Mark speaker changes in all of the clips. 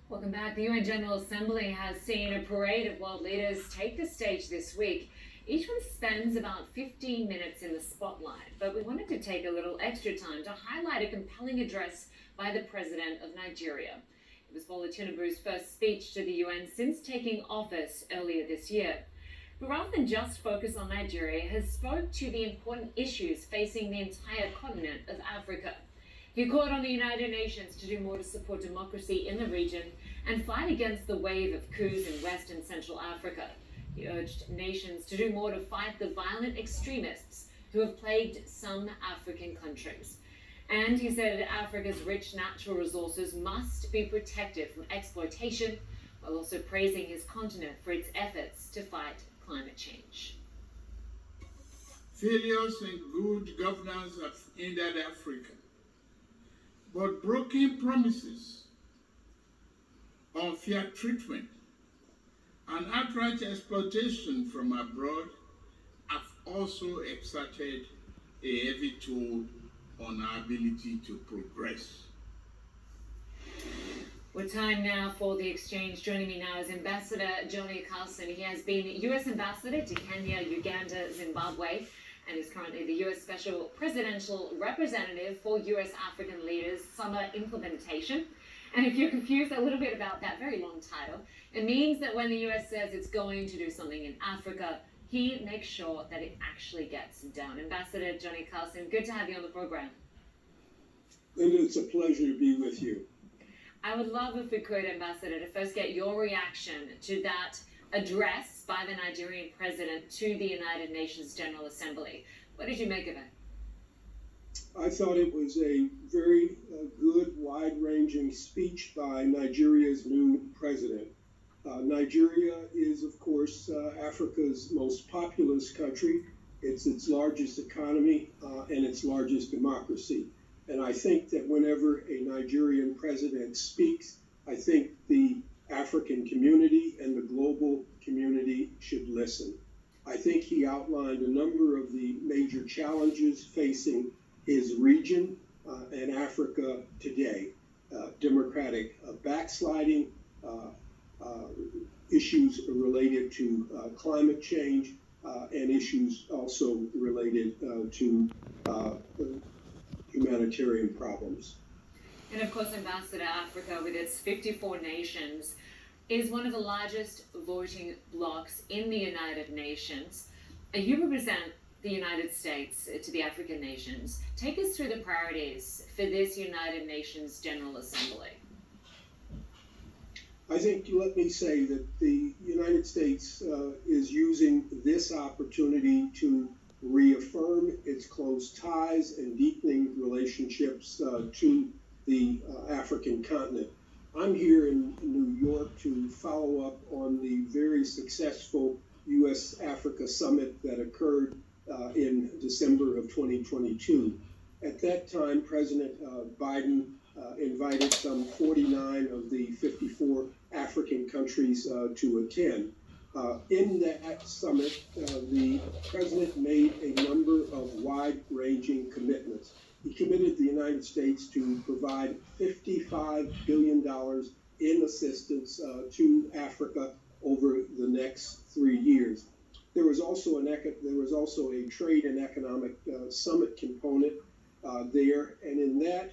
Speaker 1: Welcome back. The UN General Assembly has seen a parade of world leaders take the stage this week. Each one spends about 15 minutes in the spotlight, but we wanted to take a little extra time to highlight a compelling address by the President of Nigeria. It was Bola Tinubu's first speech to the UN since taking office earlier this year. But rather than just focus on Nigeria, he has spoke to the important issues facing the entire continent of Africa. He called on the United Nations to do more to support democracy in the region and fight against the wave of coups in West and Central Africa. He urged nations to do more to fight the violent extremists who have plagued some African countries. And he said Africa's rich natural resources must be protected from exploitation, while also praising his continent for its efforts to fight climate change.
Speaker 2: Failures in good governance have hindered Africa, but broken promises, unfair treatment, and outright exploitation from abroad have also exerted a heavy toll on our ability to progress.
Speaker 1: Well, time now for the exchange. Joining me now is Ambassador Johnny Carlson. He has been U.S. Ambassador to Kenya, Uganda, Zimbabwe, and is currently the U.S. Special Presidential Representative for U.S. African Leaders Summer Implementation. And if you're confused a little bit about that very long title, it means that when the U.S. says it's going to do something in Africa, he makes sure that it actually gets done. Ambassador Johnny Carlson, good to have you on the program.
Speaker 3: Linda, it's a pleasure to be with you.
Speaker 1: I would love if we could, Ambassador, to first get your reaction to that address by the Nigerian president to the United Nations General Assembly. What did you make of it?
Speaker 3: I thought it was a very good, wide-ranging speech by Nigeria's new president. Nigeria is, of course, Africa's most populous country. It's its largest economy and its largest democracy. And I think that whenever a Nigerian president speaks, I think the African community and the global community should listen. I think he outlined a number of the major challenges facing his region and Africa today. Democratic backsliding, issues related to climate change, and issues also related to humanitarian problems.
Speaker 1: And of course, Ambassador, Africa, with its 54 nations, is one of the largest voting blocs in the United Nations. You represent the United States to the African nations. Take us through the priorities for this United Nations General Assembly.
Speaker 3: I think, let me say that the United States is using this opportunity to reaffirm its close ties and deepening relationships to the African continent. I'm here in New York to follow up on the very successful U.S.-Africa summit that occurred in December of 2022. At that time, President Biden invited some 49 of the 54 African countries to attend. In that summit, the president made a number of wide-ranging commitments. He committed the United States to provide $55 billion in assistance to Africa over the next 3 years. There was also a trade and economic summit component there, and in that,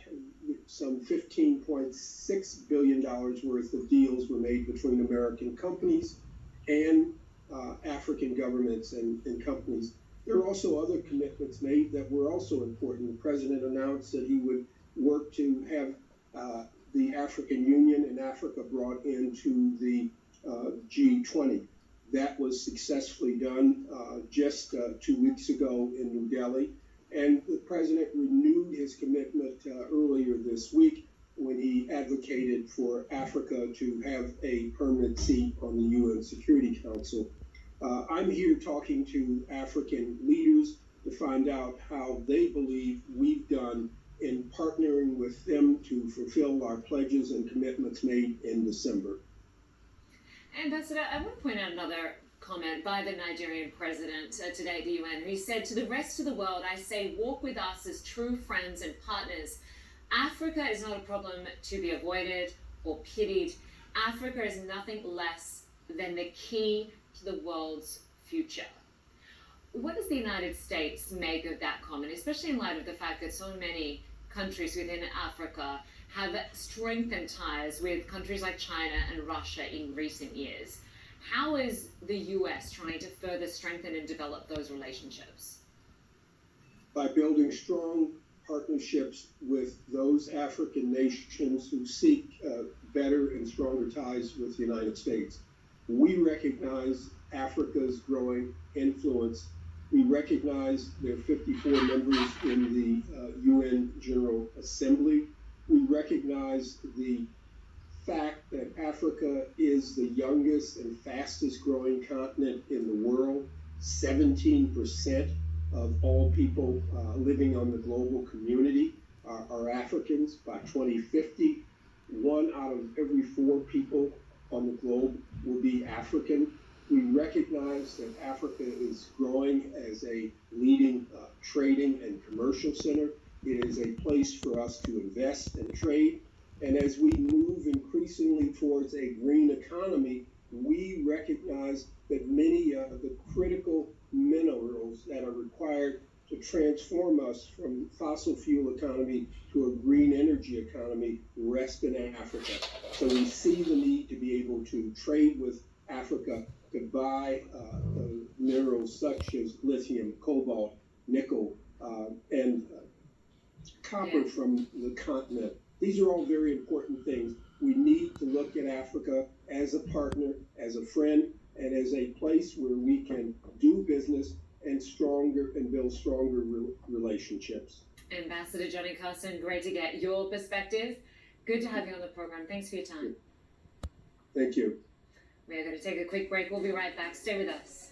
Speaker 3: some $15.6 billion worth of deals were made between American companies and African governments and companies. There are also other commitments made that were also important. The president announced that he would work to have the African Union and Africa brought into the G20. That was successfully done just 2 weeks ago in New Delhi. And the president renewed his commitment earlier this week when he advocated for Africa to have a permanent seat on the UN Security Council. I'm here talking to African leaders to find out how they believe we've done in partnering with them to fulfill our pledges and commitments made in December.
Speaker 1: Ambassador, I want to point out another comment by the Nigerian president today at the UN. He said, "To the rest of the world, I say, walk with us as true friends and partners. Africa is not a problem to be avoided or pitied. Africa is nothing less than the key to the world's future. What does the United States make of that comment, especially in light of the fact that so many countries within Africa have strengthened ties with countries like China and Russia in recent years? How is the US trying to further strengthen and develop those relationships?
Speaker 3: By building strong partnerships with those African nations who seek better and stronger ties with the United States. We recognize Africa's growing influence. We recognize there are 54 members in the UN General Assembly. We recognize the fact that Africa is the youngest and fastest growing continent in the world. 17% of all people living on the global community are Africans. By 2050, 1 out of every 4 people on the globe will be African. We recognize that Africa is growing as a leading trading and commercial center. It is a place for us to invest and trade. And as we move increasingly towards a green economy, we recognize that many of the critical minerals that are required to transform us from fossil fuel economy to a green energy economy rest in Africa. So we see the need to be able to trade with Africa to buy minerals such as lithium, cobalt, nickel, and copper from the continent. These are all very important things. We need to look at Africa as a partner, as a friend, and as a place where we can do business and build stronger relationships.
Speaker 1: Ambassador Johnny Carson, great to get your perspective. Good to have you on the program. Thanks for your time.
Speaker 3: Thank you.
Speaker 1: We are going to take a quick break. We'll be right back. Stay with us.